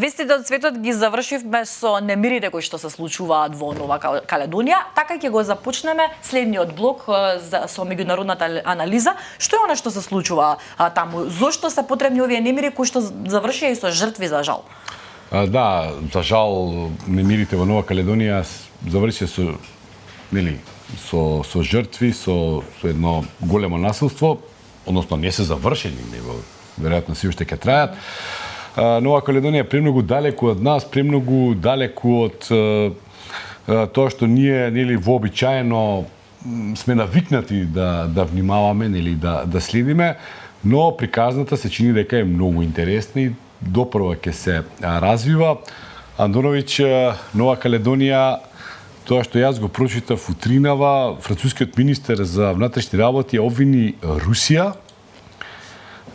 Вестите од светот ги завршивме со немирите кои што се случуваат во Нова Каледонија. Така ќе го започнеме следниот блок со меѓународната анализа. Што е она што се случува таму? Зошто се потребни овие немири кои што завршија и со жртви за жал? Да, за жал немирите во Нова Каледонија завршија со жртви, со едно големо насилство, односно не се завршени, него веројатно се уште ќе трајат. Нова Каледонија е премногу далеку од нас, премногу далеку од тоа што ние вообичаено сме навикнати да внимаваме или да следиме, но приказната се чини дека е многу интересна и допрва ќе се развива. Андоновиќ, Нова Каледонија, тоа што јас го прочитав утринава, францускиот министер за внатрешни работи обвини Русија,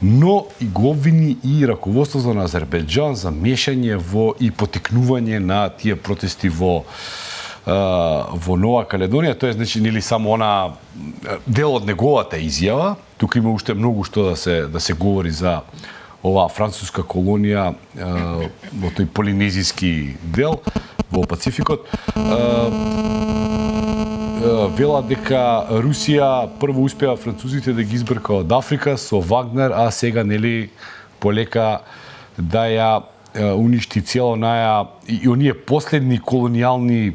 но и го обвини и раководството на Азербејџан за мешање во и потикнување на тие протести во Нова Каледонија. Тоа е значи нели само она дел од неговата изјава. Тука има уште многу што да се говори за оваа француска колонија во тој полинезиски дел во Пацификот. Вела дека Русија прво успеа французите да ги избрка од Африка со Вагнер, а сега нели полека да ја уништи цело и оние последни колонијални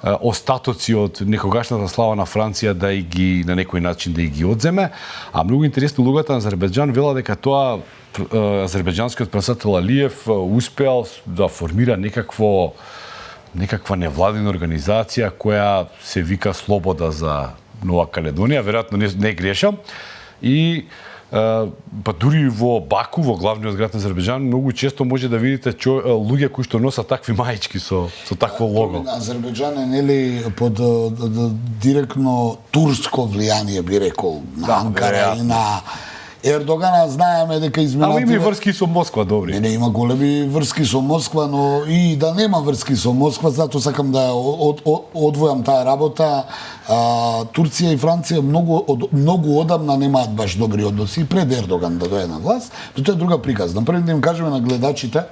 остатоци од некогашната слава на Франција да и ги на некој начин да и ги одземе. А многу интересно, лугата на Азербејџан вела дека тоа азербејџанскиот председател Алиев успеал да формира некаква невладина организација која се вика Слобода за Нова Каледонија, веројатно не грешам. И па дури во Баку, во главниот град на Азербејџан, многу често може да видите луѓе кои што носат такви маички со такво лого. Азербејџан е нели под директно турско влијание, би рекол, на Анкара и на Ердогана. Знаеме дека изминативе... Ама има и врски со Москва, добри. Не, има големи врски со Москва, но и да нема врски со Москва, затоа сакам да одвојам таа работа. Турција и Франција многу одамна немаат баш добри односи пред Ердоган да дојде на власт. Тоа е друга приказна. Пред да им кажеме на гледачите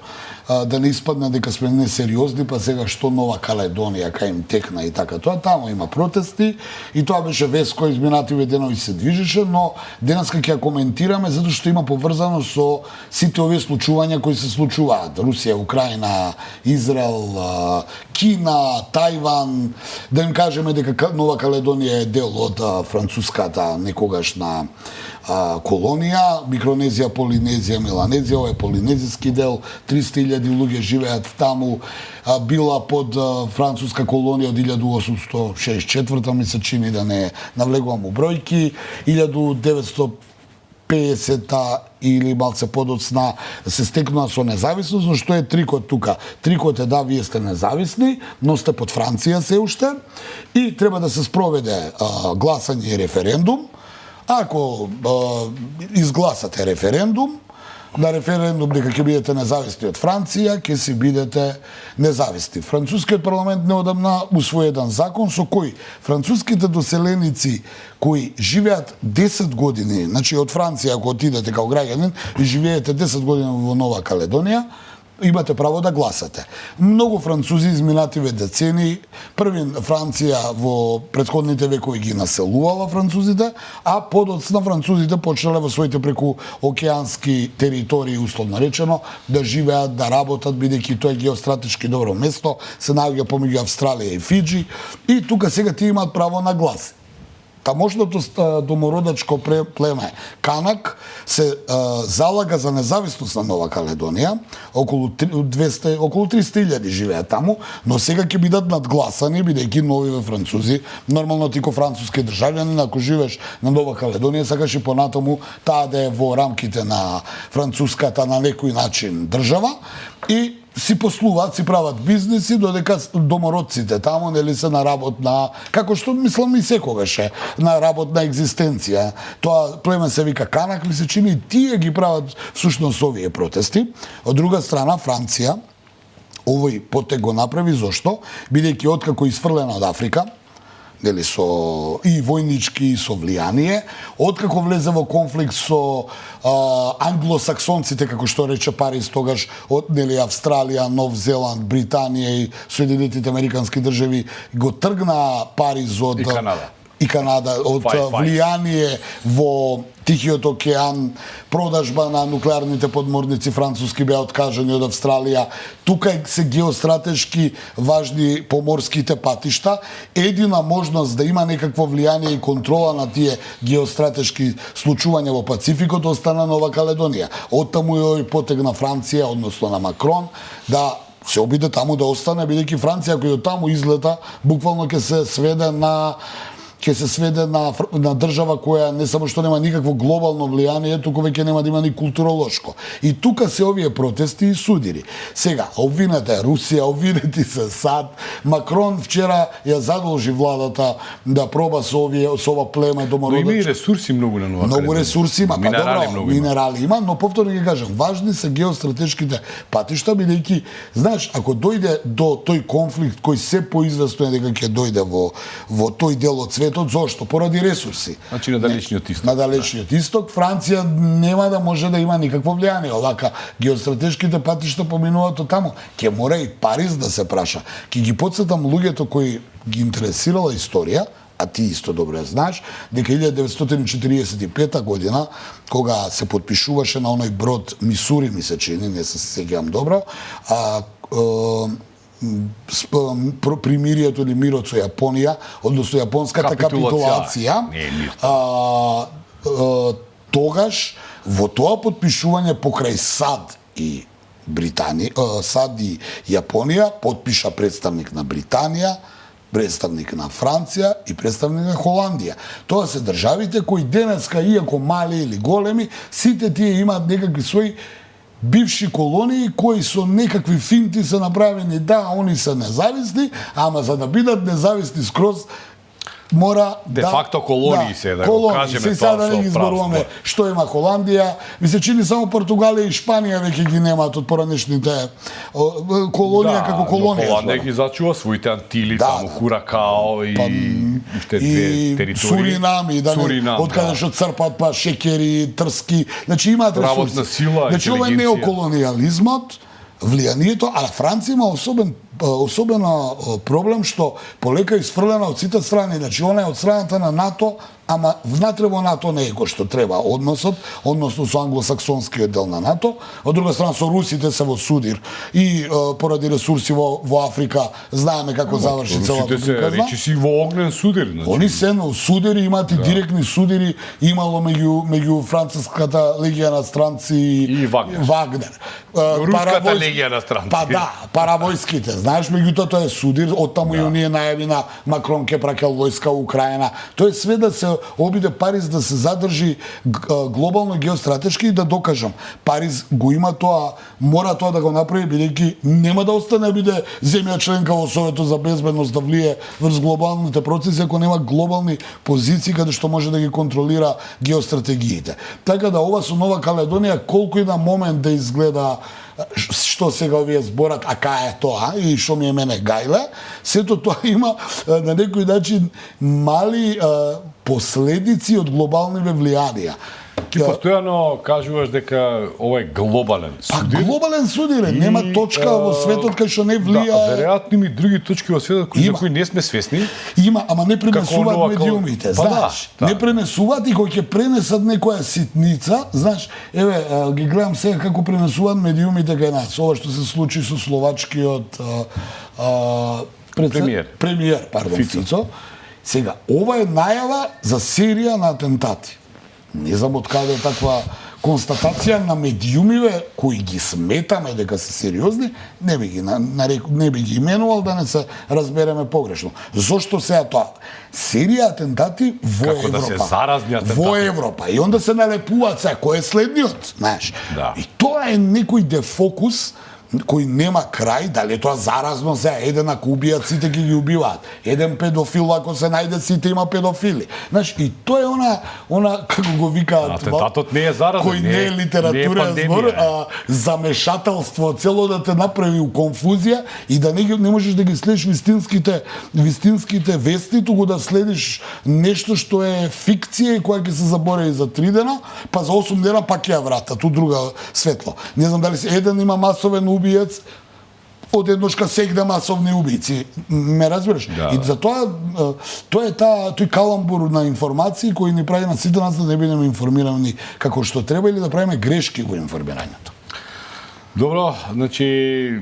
да не испадне дека сме несериозни, па сега што Нова Каледонија кај им текна и така тоа. Таму има протести и тоа беше вест кој изминативе денови се движеше, но денеска ќе ја коментираме затоа што има поврзано со сите овие случувања кои се случуваат. Русија, Украина, Израел, Кина, Тајван. Да им кажеме дека Нова Каледонија е дел од француската некогашна колонија, Микронезија, Полинезија, Меланезија, ова е полинезиски дел, 300.000 луѓе живеат таму, била под француска колонија од 1864 ми се чини, да не навлегувам у бројки, 1950 или малце подоцна се стекнува со независност, но што е трикот тука? Трикот е да, вие сте независни, но сте под Франција се уште и треба да се спроведе гласање и референдум. Ако изгласате референдум, на референдум дека ќе бидете независни од Франција, ќе си бидете независни. Францускиот парламент неодамна усвои еден закон со кој француските доселеници кои живеат 10 години, значи од Франција ако отидете као граѓанин и живеете 10 години во Нова Каледонија, имате право да гласате. Многу французи изминативе децени, први Франција во претходните векови ги населувала французите, а подоцна французите почнале во своите преку океански територии, условно речено, да живеат, да работат, бидејќи тоа е геостратешки добро место, се наоѓа помеѓу Австралија и Фиџи, и тука сега ти имаат право на глас. Тамошното домородачко племе Канак се залага за независност на Нова Каледонија, околу 300.000 живеат таму, но сега ќе бидат надгласани, бидејќи новиве французи, нормално ти ко француски државјанин, ако живееш на Нова Каледонија, сакаш и понатаму таа да е во рамките на француската на некој начин држава, и си послуваат, си прават бизнеси, додека домородците таму нели се на работна, како што мислам и секогаш е, на работна екзистенција. Тоа племе се вика Канак, ли се чини, и тие ги прават всушност овие протести. Од друга страна, Франција овој потек го направи, зошто? Бидејќи откако изфрлена од Африка, нели со и војнички и со влијание, откако влезе во конфликт со англосаксонците, како што рече Париз тогаш, од нели Австралија, Нов Зеланд, Британија и Соединетите Американски држави, го тргна Париз од и Канада од влијание во Тихиот океан, продажба на нуклеарните подморници француски беа откажани од Австралија. Тука се геостратешки важни поморските патишта. Едина можност да има некакво влијание и контрола на тие геостратешки случувања во Пацификот остана Нова Каледонија. Оттаму и потегна Франција, односно на Макрон, да се обиде таму да остане, бидејќи Франција кој од таму излета, буквално ќе се сведе на држава која не само што нема никакво глобално влијание, туку веќе нема да има ни културолошко. И тука се овие протести и судири. Сега, обвинете Русија, обвинети се САД. Макрон вчера ја задолжи владата да проба со ова племе домородно. Но има и ресурси многу на Нова Каледонија. Многу ресурси има, минерали има, но повторно ќе кажам, важни се геостратешките патишта, бидејќи, знаеш, ако дојде до тој конфликт кој се поизвестно е дека ќе дојде во тој дел од светот, зошто? Поради ресурси. Значи на далечниот исток. На далечниот исток Франција нема да може да има никакво влијание. Овака геостратешките патишта поминуваат од таму. Ќе мора и Париз да се праша. Ќе ги потсетам луѓето кои ги интересирала историја, а ти исто добро ја знаеш, дека 1945 година, кога се подпишуваше на оној брод Мисури, ми се чини, не се сеќавам добро, примирието или мирот со Јапонија, односно јапонската капитулација, тогаш во тоа подпишување покрај САД и САД и Јапонија подпиша представник на Британија, представник на Франција и представник на Холандија. Тоа се државите кои денеска, иако мали или големи, сите тие имаат некакви своји бивши колонии кои со некакви финти се направени, да, они се независни, ама за да бидат независни скроз мора де факто колонии се, да го кажеме тоа сега да не ги зборуваме што има Холандија, ми се чини само Португалија и Шпанија веќе ги немаат од поранешните колонија како колонија. Холандија ги зачува своите Антили, таму Куракао и уште две територии. Суринам и од каде што црпат па шеќери, трски, значи имаат ресурси. Работна сила, значи ова е неоколонијализмот, влијанието, а Франција има особен проблем што полека изфрлена од сите страни, значи она е од страната на НАТО, ама внатре во НАТО не е кој што треба односот, односно со англосаксонскиот дел на НАТО, од друга страна со русите се во судир и поради ресурси во Африка знаеме како заврши целата приказна. Русите се речи си во огнен судир, значи. Они се на судири, имаат и директни судири, имало меѓу француската легија на странци и Вагнер. Руската легија на странци. Па да, паравојските, знаеш, меѓутоа тоа е судир, оттаму и оние најави на Макрон ке праќал војска во Украина. Тоа е све да се обиде Париз да се задржи глобално геостратешки и да докажам. Париз го има тоа, мора тоа да го направи, бидејќи нема да остане биде земја членка во Советот за безбедност да влие врз глобалните процеси ако нема глобални позиции каде што може да ги контролира геостратегиите. Така да ова со Нова Каледонија колку и на момент да изгледа што сега овие зборат, а кај е тоа и што ми е мене гајле, сето тоа има на некој начин мали последици од глобалниве влијанија. Ти постојано кажуваш дека ова е глобален судир. Па глобален судир е, нема точка во светот кај што не влија. Да, веројатно има и други точки во светот за кои не сме свесни. Има, ама не пренесуваат медиумите, знаеш. Не пренесуваат и кога ќе пренесат некоја ситница, знаеш, еве ги гледам сега како пренесуваат медиумите кај нас. Ова што се случи со словачкиот премиер, Фицо. Сега, ова е најава за серија на атентати. Не знам од каде таква констатација на медиумиве кои ги сметаме дека се сериозни, не би ги именувал да не се разбереме погрешно. Зошто сега тоа? Серија атентати во како Европа. Да се заразни атентати. Во Европа. И онда се налепуваат сега кој е следниот, знаеш. Да. И тоа е некој дефокус кој нема крај, дали тоа заразно се, еден ако убијат сите ќе ги убиваат. Еден педофил ако се најде сите има педофили. Знаеш, и тоа е она како го викаат, атентатот не е заразен, кој не е литература збор, замешателство, цело да те направи у конфузија и да не можеш да ги следиш вистинските вести, туку да следиш нешто што е фикција и која ќе се заборави за 3 дена, па за 8 дена пак ќе ја врата ту друга светло. Не знам дали еден има масовен убиец, од едношка сегде масовни убийци. Ме разбираш? Да. И затоа тоа е тој каламбур на информации кои ни прави на сите нас да не бидеме информирани како што треба или да правиме грешки во информирањето. Добро, значи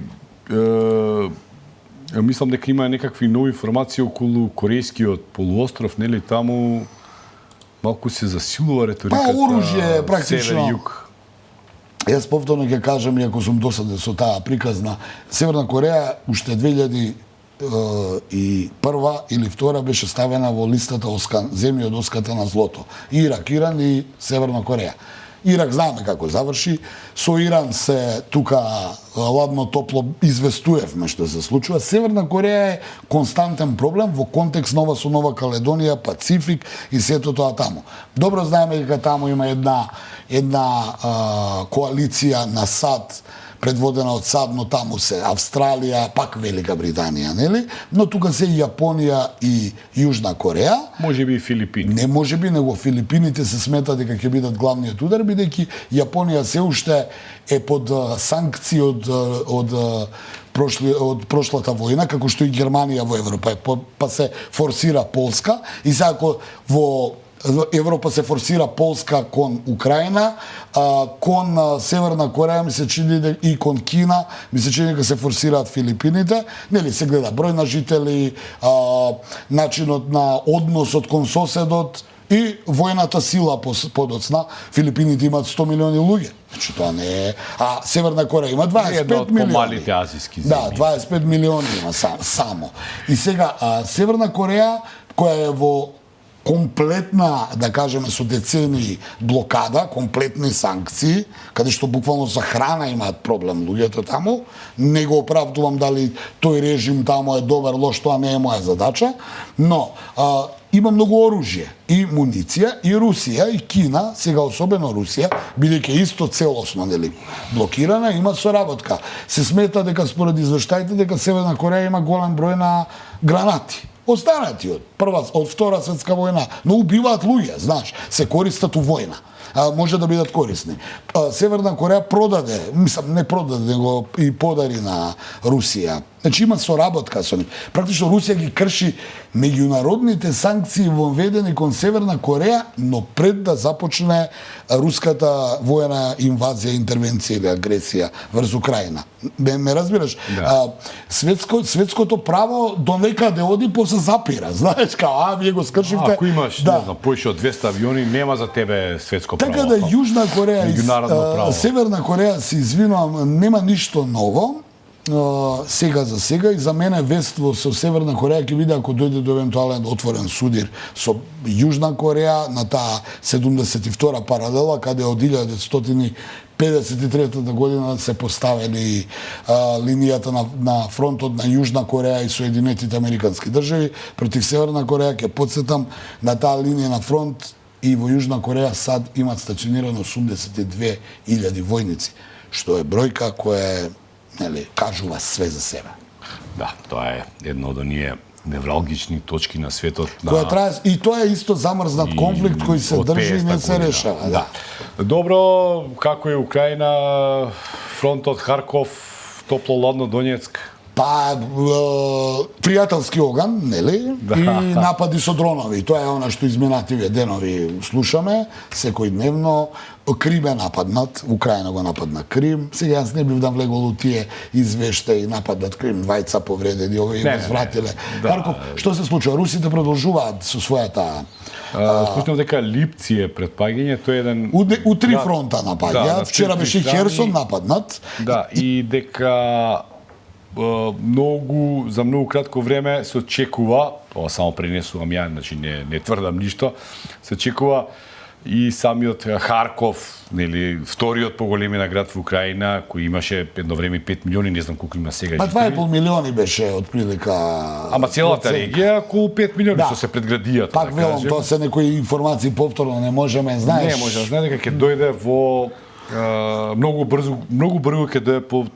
мислам дека има некакви нови информации околу корејскиот полуостров, нели таму малку се засилува риториката. Оружје практично. Север-југ. Јас повторно ќе кажам, иако сум досаден со таа приказна, Северна Кореја уште 2001 или 2 беше ставена во листата земји од оската на злото. Ирак, Иран и Северна Кореја. Ирак знаеме како заврши, со Иран се тука ладно топло известувавме што се случува. Северна Кореја е константен проблем во контекст со Нова Каледонија, Пацифик и сето тоа таму. Добро знаеме дека таму има една коалиција на САД, предводена од САД, но таму се Австралија, пак Велика Британија, нели? Но тука се и Јапонија и Јужна Кореја. Можеби и Филипини. Не можеби, него Филипините се смета дека ќе бидат главниот удар, бидејќи Јапонија се уште е под санкции од прошлата војна, како што и Германија во Европа, па се форсира Полска и сега ако во Европа се форсира Полска кон Украина, кон Северна Кореја ми се чини и кон Кина, ми се чини дека се форсираат Филипините, нели се гледа број на жители, начинот на односот кон соседот и војната сила подоцна. Филипините имаат 100 милиони луѓе. Значи тоа не е, а Северна Кореја има 25 милиони. Помалите азиски земји. Да, 25 милиони има само. И сега Северна Кореја која е во комплетна, да кажеме, со децении блокада, комплетни санкции, каде што буквално за храна имаат проблем луѓето таму. Не го оправдувам дали тој режим таму е добар, лош, тоа не е моја задача, но има многу оружје и муниција, и Русија, и Кина, сега особено Русија, бидејќи исто целосно нели блокирана, има соработка. Се смета дека според извештаите дека Северна Кореја има голем број на гранати. Останати од Втора светска војна, но убиваат луѓе, знаеш, се користат у војна. Може да бидат корисни. Северна Кореја продаде, мислам, не продаде, него и подари на Русија. Значи има соработка со нив. Практично Русија ги крши меѓународните санкции воведени кон Северна Кореја, но пред да започне руската војна инвазија, интервенција или агресија врз Украина. Ме разбираш? Да. Светското право до некаде оди, после запира. Знаеш, као, вие го скршивте. Ако имаш, не знам, поише од 200 авиони, нема за тебе светско право. Така да Јужна Кореја и Северна Кореја, се извинувам, нема ништо ново. Сега за сега, и за мене вество со Северна Кореја ќе биде ако дојде до евентуален отворен судир со Јужна Кореја на таа 72 паралела, каде од 1953 година се поставени линијата на фронтот на Јужна Кореја и Соединетите Американски држави против Северна Кореја. Ќе потсетам, на таа линија на фронт и во Јужна Кореја САД имат стационирано 82.000 војници, што е бројка која е, нели, кажува све за себе. Да, тоа е едно од оние невралгични точки на светот. Која трае, и тоа е исто замрзнат конфликт кој се држи и не се решава. Да. Добро, како е Украина, фронтот Харков, топло-ладно Донецк? Па, пријателски оган, нели? Да. И напади со дронови. Тоа е она што изминативе денови слушаме, секојдневно. Крим е нападнат, Украина го нападна Крим. Сега јас не бив да влегол у тие извештаи, нападнат Крим, 2 повредени, овој го звратиле. Харков, што се случува? Русите продолжуваат со својата... Слушнав дека Липци е предпаѓање, тој е еден... У 3 фронта напаѓаат, вчера беше Херсон нападнат. Да, и дека за многу кратко време се очекува, тоа само пренесувам ја, значи не тврдам ништо, се очекува и самиот Харков, нели, вториот по големина град во Украина, кој имаше едно време 5 милиони, не знам колку има сега. Па 2,5 милиони беше отприлика. Ама целата регија околу 5 милиони Да. што се предградијата. Пак велам, тоа се некои информации повторно не можеме, знаеш. Не може, знае дека ќе дојде во многу брзо ќе дојде под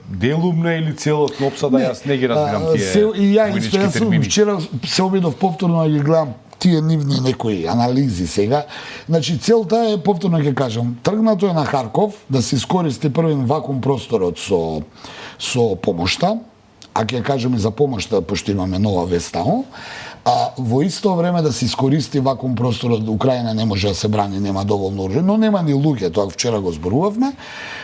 делумна или целотна опсада, јас не ги разбирам тие. И ја војнички исто, термини. вчера се обидов повторно да ги гледам тие нивни некои анализи сега. Значи целта е, повторно ќе кажам, тргнато е на Харков да се искористи првен вакуум просторот со помошта, а ќе кажеме за помошта, пошто имаме нова вест таму, а во исто време да се искористи вакуум просторот, Украина не може да се брани, нема доволно оружје, но нема ни луѓе, тоа вчера го зборувавме,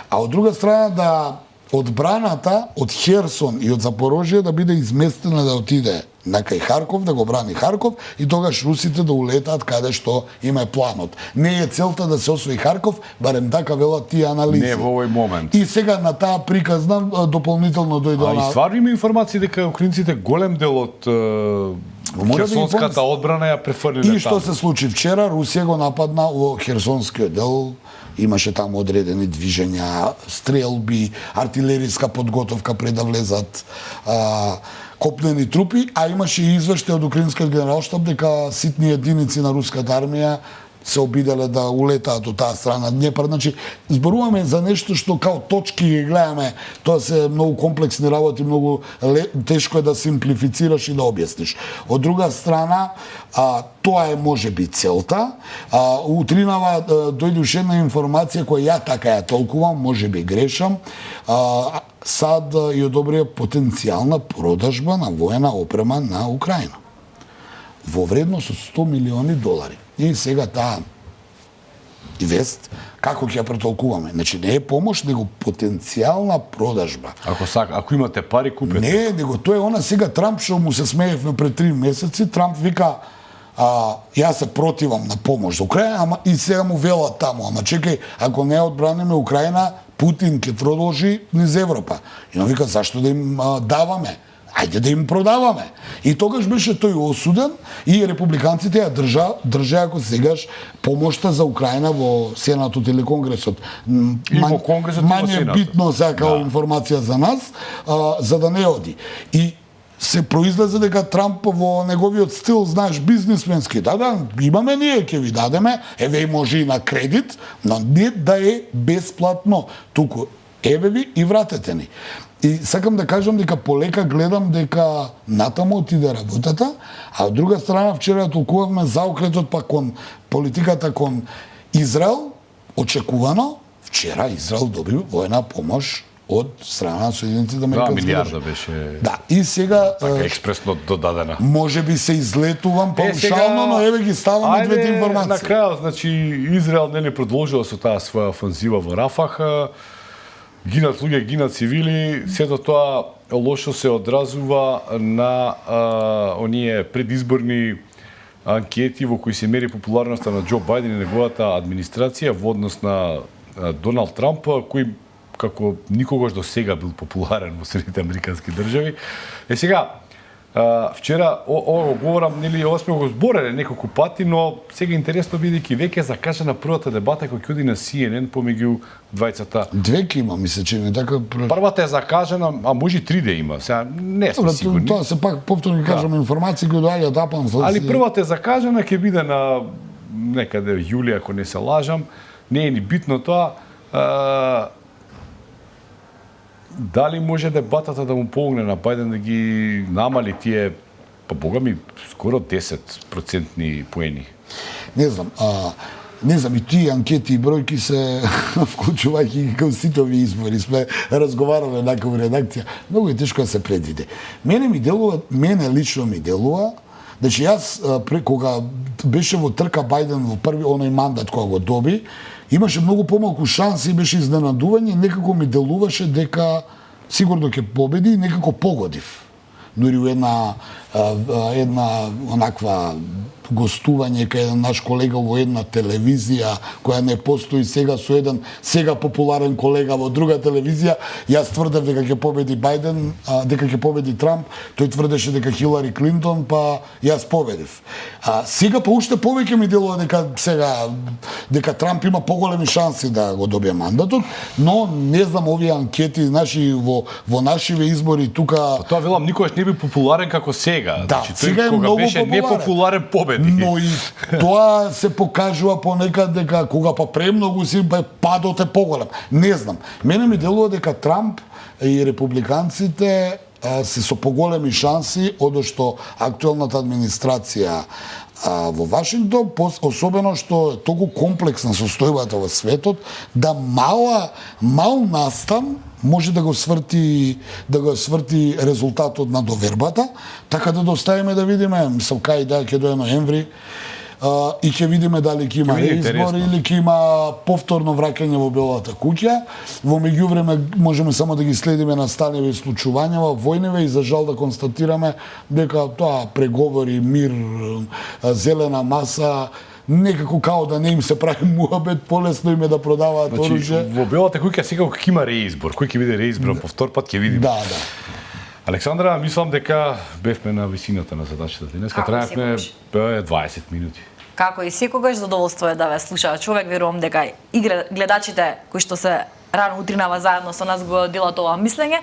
а од друга страна да одбраната од Херсон и од Запорожје да биде изместена да отиде на кај Харков, да го брани Харков и тогаш русите да улетаат каде што им е планот. Не е целта да се освои Харков, барем така велат тие анализи. Не во овој момент. И сега на таа приказна дополнително дојде А и стварно има информации дека украинците голем дел од Може да ги херсонската помисли. одбрана ја префрлиле И што се случи вчера, Русија го нападна во Херсонскиот дел, имаше таму одредени движења, стрелби, артилериска подготовка пред да влезат копнени трупи, а имаше и извештај од украинскиот генералштаб дека ситни единици на руската армија се обиделе да улетаат од таа страна Днепар. Значи, зборуваме за нешто што као точки ги гледаме, тоа се многу комплексни работи, многу тешко е да симплифицираш и да објасниш. Од друга страна, тоа е можеби целта. Утринава дојде уште една информација која ја така ја толкувам, можеби грешам. САД ја одобрија потенцијална продажба на воена опрема на Украина во вредност од 100 милиони долари. И сега таа вест, како ќе ја претолкуваме? Значи, не е помош, него потенцијална продажба. Ако имате пари, купете. Не, него тоа е она сега Трамп, што му се смеевме пред 3 месеци, Трамп вика, јас се противам на помош за Украина, и сега му велат таму, ама чекај, ако не одбраниме Украина, Путин ќе продолжи низ Европа. И он вика, зашто да им даваме? Ајде да им продаваме. И тогаш беше тој осуден и републиканците ја држаа како сегаш помошта за Украина во Сенатот или Конгресот. во Конгресот и во Мање Сенатот. битно сега како информација за нас, за да не оди. И се произлезе дека Трамп во неговиот стил, знаеш, бизнисменски, да, имаме ние, ќе ви дадеме, еве и може и на кредит, но не да е бесплатно, туку еве ви и вратете ни. И сакам да кажам дека полека гледам дека натаму отиде работата, а од друга страна вчера толкувавме заокретот па кон политиката кон Израел, очекувано, вчера Израел доби воена помош од страна на Соединетите американски милиарда држави. беше Да, и сега така експресно додадена. може би се излетувам паушално, но еве ги ставаме двете информации. На крајот, значи, Израел нели продолжува со таа своја офанзива во Рафах, гинат луѓе, гинат цивили, сето тоа лошо се одразува на оние предизборни анкети во кои се мери популарноста на Џо Бајден и неговата администрација во однос на Доналд Трамп, кој како никогаш до сега бил популарен во Соединетите американски држави. Сега, вчера, ова го говорам, нели, ова сме го збореле неколку пати, но сега интересно бидејќи веќе закажана првата дебата која ќе оди на CNN помеѓу двајцата. Две има, ми се чини така. Првата е закажана, а може и 3 да има. Сега не сме сигурни. Тоа се пак повторно кажам информации кои доаѓаат апан. Али првата е закажана, ќе биде на некаде јули, ако не се лажам. Не е ни битно тоа. Дали може дебатата да му помогне на Бајден да ги намали тие, па бога ми, скоро 10% поени? Не знам, и тие анкети и бројки се вклучувајќи ги као сите овие избори. Сме разговарале така во редакција. Многу е тешко да се предвиде. Мене лично ми делува, значи јас кога беше во трка Бајден во први оној мандат кога го доби, имаше многу помалку шанси и беше изненадување, некако ми делуваше дека сигурно ќе победи и некако погодив. Дури една онаква гостување кај еден наш колега во една телевизија која не постои сега со еден сега популарен колега во друга телевизија. Јас тврдев дека ќе победи Бајден, дека ќе победи Трамп, тој тврдеше дека Хилари Клинтон, па јас победив. Сега па уште повеќе ми делува дека Трамп има поголеми шанси да го добие мандатот, но не знам овие анкети во нашиве избори тука. Тоа велам никогаш не би популарен како сега. Да, значи, сега е кога многу беше популарен. непопуларен победи. Но и тоа се покажува понекад дека кога па премногу си падот е поголем. Не знам. Мене ми делува дека Трамп и републиканците се со поголеми шанси одошто актуелната администрација во Вашингтон, особено што е толку комплексна состојбата во светот, да мал настан може да го сврти резултатот на довербата, така да доставиме да видиме, мислам кај да ќе дое ноември, и ќе видиме дали ќе има реизбор или ќе има повторно враќање во Белата куќа. Во меѓувреме можеме само да ги следиме настаниве и случувањава војниве и за жал да констатираме дека тоа преговори, мир, зелена маса некако као да не им се прави муабет, полесно им е да продаваат оружје. Во Белата куќа секако ќе има реизбор. Кој ќе биде реизбор по втор пат ќе видиме. Да. Александра, мислам дека бевме на висината на задачата. Денеска траевме 20 минути. Како и секогаш, задоволство е да ве слуша човек. Верувам дека и гледачите кои што се рано утринава заедно со нас го делат ова мислење.